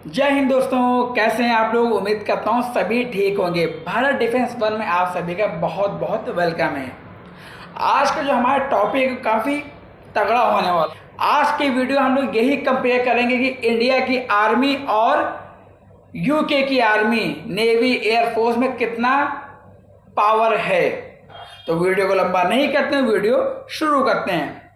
जय हिंद दोस्तों, कैसे हैं आप लोग। उम्मीद करता हूँ सभी ठीक होंगे। भारत डिफेंस वन में आप सभी का बहुत बहुत वेलकम है। आज का जो हमारा टॉपिक काफ़ी तगड़ा होने वाला है। आज की वीडियो हम लोग यही कंपेयर करेंगे कि इंडिया की आर्मी और यूके की आर्मी, नेवी, एयरफोर्स में कितना पावर है। तो वीडियो को लंबा नहीं करते हैं, वीडियो शुरू करते हैं।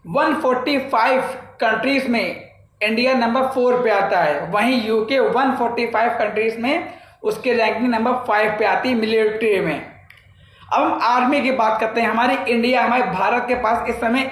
145 कंट्रीज में इंडिया नंबर 4 पे आता है, वहीं यूके 145 कंट्रीज में उसके रैंकिंग नंबर 5 पे आती है मिलिट्री में। अब हम आर्मी की बात करते हैं। हमारे भारत के पास इस समय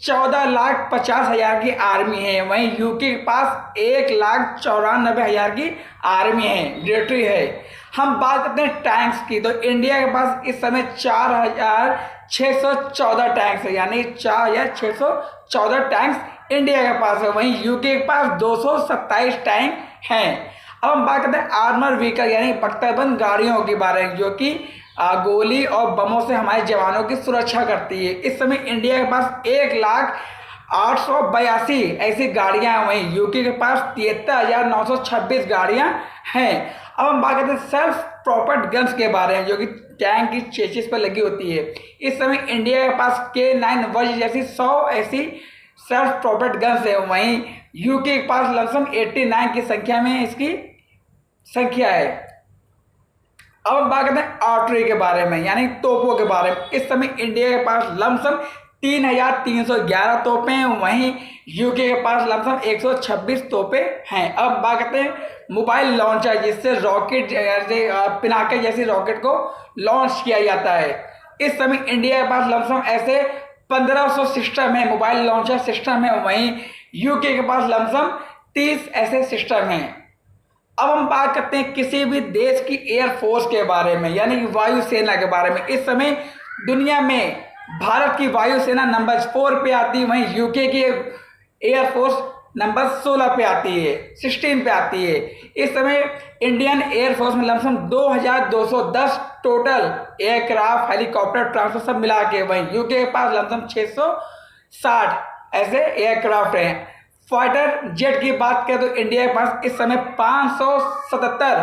14,50,000 की आर्मी है, वहीं यूके के पास 1,94,000 की आर्मी है, मिलिट्री है। हम बात करते हैं टैंक्स की, तो इंडिया के पास इस समय 4,614 टैंक्स है, यानी 4,614 टैंक्स इंडिया के पास है। वहीं यूके के पास 227 टैंक हैं। अब हम बात करते हैं आर्मर व्हीकल यानी बख्तरबंद गाड़ियों के बारे में, जो कि गोली और बमों से हमारे जवानों की सुरक्षा करती है। इस समय इंडिया के पास 1,08,82 ऐसी गाड़ियां हैं, वहीं यूके के पास 73,926 गाड़ियां हैं। अब हम बात करते हैं सेल्फ प्रोपेल्ड गन्स के बारे में, जो कि टैंक की चेसिस पर लगी होती है। इस समय इंडिया के पास K9 वज्र जैसी 100 ऐसी सेल्फ प्रोपेल्ड गन्स है, वहीं यूके के पास लमसम 89 की संख्या में इसकी संख्या है। अब हम बात करते हैं आर्टरी के बारे में, यानी तोपों के बारे में। इस समय इंडिया के पास लमसम 3,311 तोपें हैं, वहीं यूके के पास लमसम 126 तोपें हैं। अब बात करते हैं मोबाइल लॉन्चर, जिससे रॉकेट जैसे पिनाका जैसी रॉकेट को लॉन्च किया जाता है। इस समय इंडिया के पास लमसम ऐसे 1,500 सिस्टम है, मोबाइल लॉन्चर सिस्टम है, वहीं यूके के पास लमसम 30 ऐसे सिस्टम हैं। अब हम बात करते हैं किसी भी देश की एयरफोर्स के बारे में, यानी कि वायुसेना के बारे में। इस समय दुनिया में भारत की वायुसेना नंबर 4 पे आती है, वहीं यूके की एयरफोर्स नंबर 16 पे आती है, 16 पे आती है। इस समय इंडियन एयरफोर्स में lump sum 2,210 total aircraft, helicopter, transport सब मिला के, वहीं यूके के पास लमसम 660 ऐसे एयरक्राफ्ट हैं। फाइटर जेट की बात करें तो इंडिया के पास इस समय 577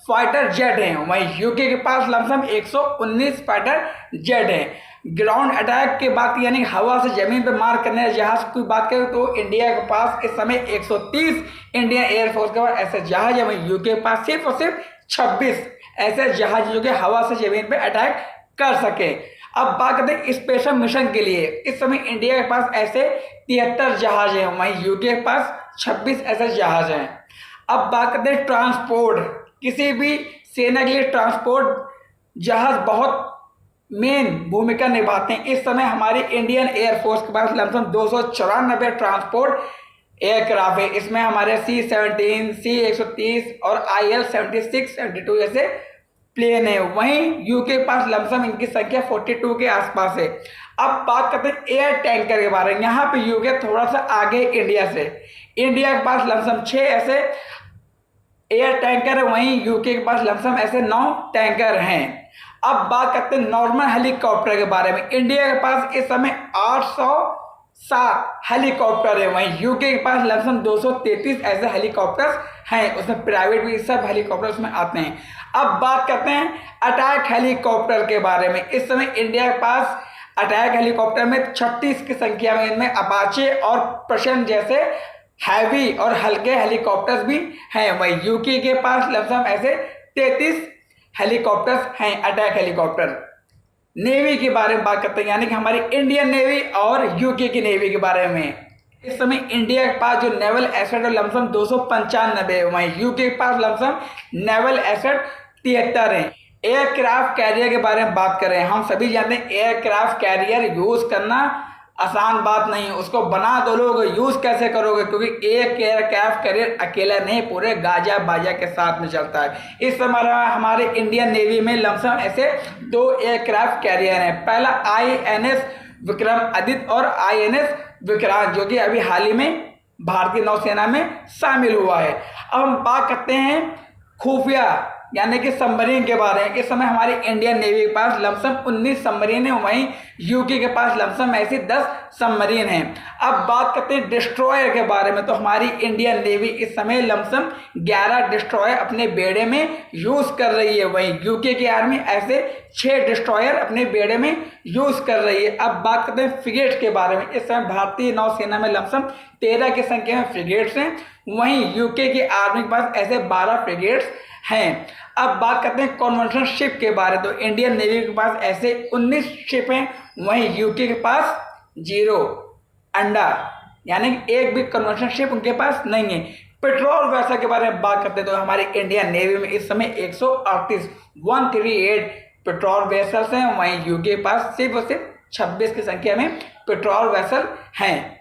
फाइटर जेट हैं, वहीं यूके के पास लमसम 119 फाइटर जेट हैं। ग्राउंड अटैक की बात यानी हवा से जमीन पर मार करने जहाज की बात करें तो इंडिया के पास इस समय 130 इंडियन एयरफोर्स के पास ऐसे जहाज है, वहीं यूके के पास सिर्फ और सिर्फ 26 ऐसे जहाज जो कि हवा से जमीन पर अटैक कर सके। अब बात करते हैं स्पेशल मिशन के लिए। इस समय इंडिया के पास ऐसे 73 जहाज हैं, वहीं यूके के पास 26 ऐसे जहाज हैं। अब बात करते हैं ट्रांसपोर्ट। किसी भी सेना के लिए ट्रांसपोर्ट जहाज बहुत मेन भूमिका निभाते हैं। इस समय हमारी इंडियन एयरफोर्स के पास लमसम 294 ट्रांसपोर्ट एयरक्राफ्ट है। इसमें हमारे C-17, C-130 और IL-76, 72 जैसे प्लेन है, वहीं यूके के पास लमसम इनकी संख्या 42 के आसपास है। अब बात करते हैं एयर टैंकर के बारे में। यहाँ पे यूके थोड़ा सा आगे इंडिया से। इंडिया के पास लमसम 6 ऐसे एयर टैंकर है, वहीं यूके के पास लमसम ऐसे 9 टैंकर हैं। अब बात करते हैं नॉर्मल हेलीकॉप्टर के बारे में। इंडिया के पास इस समय 807 हेलीकॉप्टर है, वहीं यूके के पास लमसम 233 ऐसे हेलीकॉप्टर्स हैं, उसमें प्राइवेट भी सब हेलीकॉप्टर उसमें आते हैं। अब बात करते हैं अटैक हेलीकॉप्टर के बारे में। इस समय इंडिया के पास अटैक हेलीकॉप्टर में 36 की संख्या में, इनमें अपाचे और प्रशन जैसे हैवी और हल्के हेलीकॉप्टर्स भी हैं, वहीं यूके के पास लमसम ऐसे 33 हेलीकॉप्टर्स हैं, अटैक हेलीकॉप्टर। नेवी के बारे में बात करते हैं, यानी कि हमारी इंडियन नेवी और यूके की नेवी के बारे में। इस समय इंडिया के पास जो नेवल एसेट है लमसम 295 है, वहीं यूके के पास लमसम नेवल एसेट 73 है। एयरक्राफ्ट कैरियर के बारे में बात करें, हम सभी जानते हैं एयरक्राफ्ट कैरियर यूज करना आसान बात नहीं है। उसको बना दो लोग, यूज कैसे करोगे, क्योंकि एक एयरक्राफ्ट कैरियर अकेला नहीं पूरे गाजा बाजा के साथ में चलता है। इस समय हमारे इंडियन नेवी में लमसम ऐसे 2 एयरक्राफ्ट कैरियर हैं। पहला INS विक्रमादित्य और INS विक्रांत, जो कि अभी हाल ही में भारतीय नौसेना में शामिल हुआ है। अब हम बात करते हैं खुफिया यानी कि सबमरीन के बारे में। इस समय हमारी इंडियन नेवी के पास लमसम 19 सबमरीन है, वहीं यूके के पास लमसम ऐसी 10 सबमरीन हैं। अब बात करते हैं डिस्ट्रॉयर के बारे में, तो हमारी इंडियन नेवी इस समय लमसम 11 डिस्ट्रॉयर अपने बेड़े में यूज़ कर रही है। वहीं यूके की आर्मी ऐसे 6 डिस्ट्रॉयर अपने बेड़े में यूज़ कर रही है। अब बात करते हैं फ्रिगेट के बारे में। इस समय भारतीय नौसेना में लमसम 13 की संख्या में फ्रिगेट्स हैं। वहीं यूके की आर्मी के पास ऐसे 12 फ्रिगेट्स हैं। अब बात करते हैं कन्वेंशनल शिप के बारे में, तो इंडियन नेवी के पास ऐसे 19 शिप हैं। वहीं यूके के पास 0 अंडा, यानी एक भी कन्वेंशनल शिप उनके पास नहीं है। पेट्रोल वेसल के बारे में बात करते हैं तो हमारी इंडियन नेवी में इस समय 138 पेट्रोल वेसल्स हैं। वहीं यूके के पास सिर्फ और सिर्फ 26 की संख्या में पेट्रोल वेसल हैं।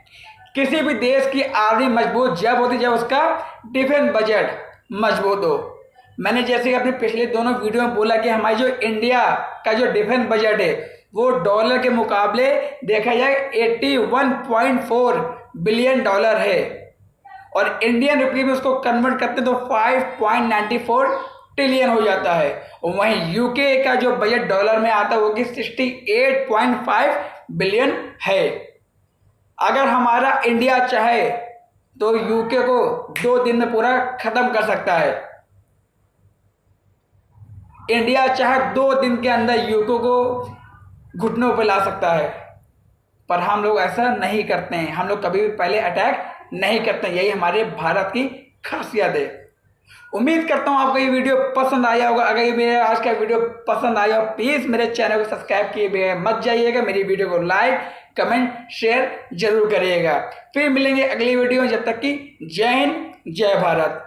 किसी भी देश की आर्मी मजबूत जब होती जब उसका डिफेंस बजट मजबूत हो। मैंने जैसे कि अपने पिछले दोनों वीडियो में बोला कि हमारी जो इंडिया का जो डिफेंस बजट है वो डॉलर के मुकाबले देखा जाए 81.4 बिलियन डॉलर है, और इंडियन रुपये में उसको कन्वर्ट करते तो 5.94 ट्रिलियन हो जाता है। और वहीं यूके का जो बजट डॉलर में आता है वो कि 68.5 बिलियन है। अगर हमारा इंडिया चाहे तो यूके को 2 दिन में पूरा खत्म कर सकता है। इंडिया चाहे 2 दिन के अंदर यूके को घुटनों पर ला सकता है, पर हम लोग ऐसा नहीं करते हैं। हम लोग कभी भी पहले अटैक नहीं करते हैं, यही हमारे भारत की खासियत है। उम्मीद करता हूँ आपको ये वीडियो पसंद आया होगा। अगर ये मेरा आज का वीडियो पसंद आया हो प्लीज़ मेरे चैनल को सब्सक्राइब किए बिना मत जाइएगा। मेरी वीडियो को लाइक कमेंट शेयर जरूर करिएगा। फिर मिलेंगे अगली वीडियो में, जब तक कि जय हिंद जय भारत।